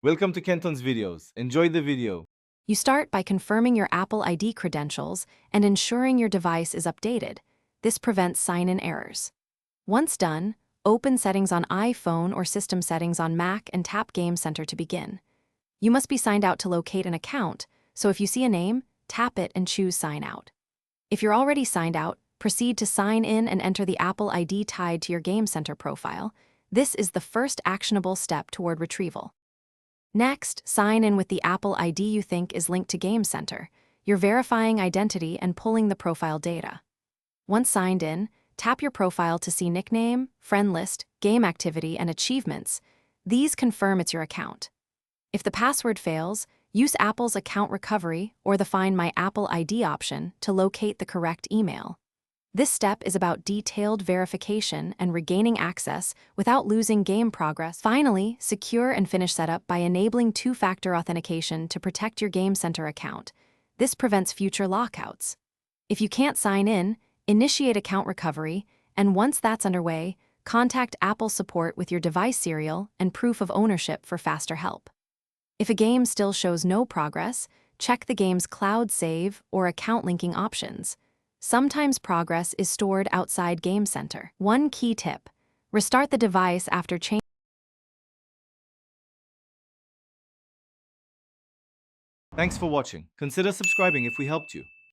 Welcome to Kenton's videos. Enjoy the video. You start by confirming your Apple ID credentials and ensuring your device is updated. This prevents sign-in errors. Once done, open Settings on iPhone or System Settings on Mac and tap Game Center to begin. You must be signed out to locate an account, so if you see a name, tap it and choose Sign Out. If you're already signed out, proceed to sign in and enter the Apple ID tied to your Game Center profile. This is the first actionable step toward retrieval. Next, sign in with the Apple ID you think is linked to Game Center. You're verifying identity and pulling the profile data. Once signed in, tap your profile to see nickname, friend list, game activity, and achievements. These confirm it's your account. If the password fails, use Apple's Account Recovery or the Find My Apple ID option to locate the correct email. This step is about detailed verification and regaining access without losing game progress. Finally, secure and finish setup by enabling two-factor authentication to protect your Game Center account. This prevents future lockouts. If you can't sign in, initiate account recovery, and once that's underway, contact Apple support with your device serial and proof of ownership for faster help. If a game still shows no progress, check the game's cloud save or account linking options. Sometimes progress is stored outside Game Center. One key tip: restart the device after change. Thanks for watching. Consider subscribing if we helped you.